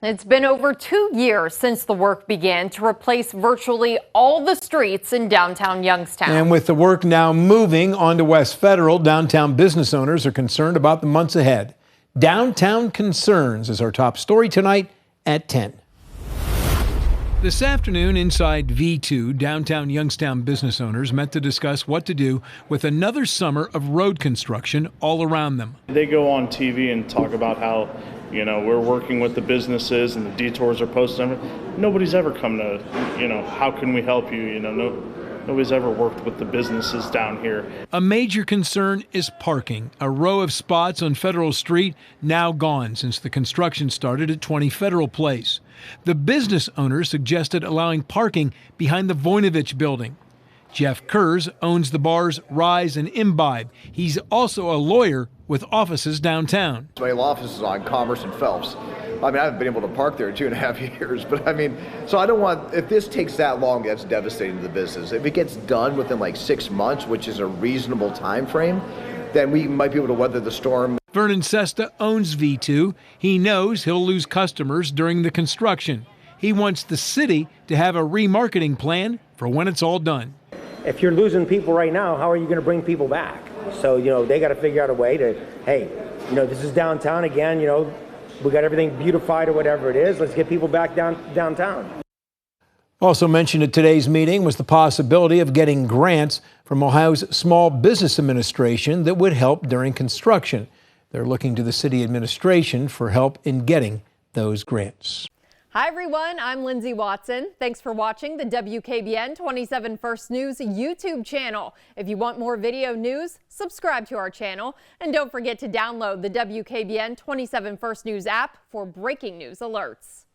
It's been over 2 years since the work began to replace virtually all the streets in downtown Youngstown. And with the work now moving onto West Federal, downtown business owners are concerned about the months ahead. Downtown Concerns is our top story tonight at 10. This afternoon inside V2, downtown Youngstown business owners met to discuss what to do with another summer of road construction all around them. They go on TV and talk about how, we're working with the businesses and the detours are posted. Nobody's ever come to, how can we help you? Nobody's ever worked with the businesses down here. A major concern is parking. A row of spots on Federal Street now gone since the construction started at 20 Federal Place. The business owner suggested allowing parking behind the Voinovich building. Jeff Kurz owns the bars Rise and Imbibe. He's also a lawyer with offices downtown. My office is on Commerce and Phelps. I haven't been able to park there in 2.5 years, but so I don't want, if this takes that long, that's devastating to the business. If it gets done within like 6 months, which is a reasonable time frame, then we might be able to weather the storm. Vernon Sesta owns V2. He knows he'll lose customers during the construction. He wants the city to have a remarketing plan for when it's all done. If you're losing people right now, how are you going to bring people back? So, they got to figure out a way to, hey, this is downtown again, we got everything beautified or whatever it is. Let's get people back downtown. Also mentioned at today's meeting was the possibility of getting grants from Ohio's Small Business Administration that would help during construction. They're looking to the city administration for help in getting those grants. Hi everyone, I'm Lindsay Watson. Thanks for watching the WKBN 27 First News YouTube channel. If you want more video news, subscribe to our channel. And don't forget to download the WKBN 27 First News app for breaking news alerts.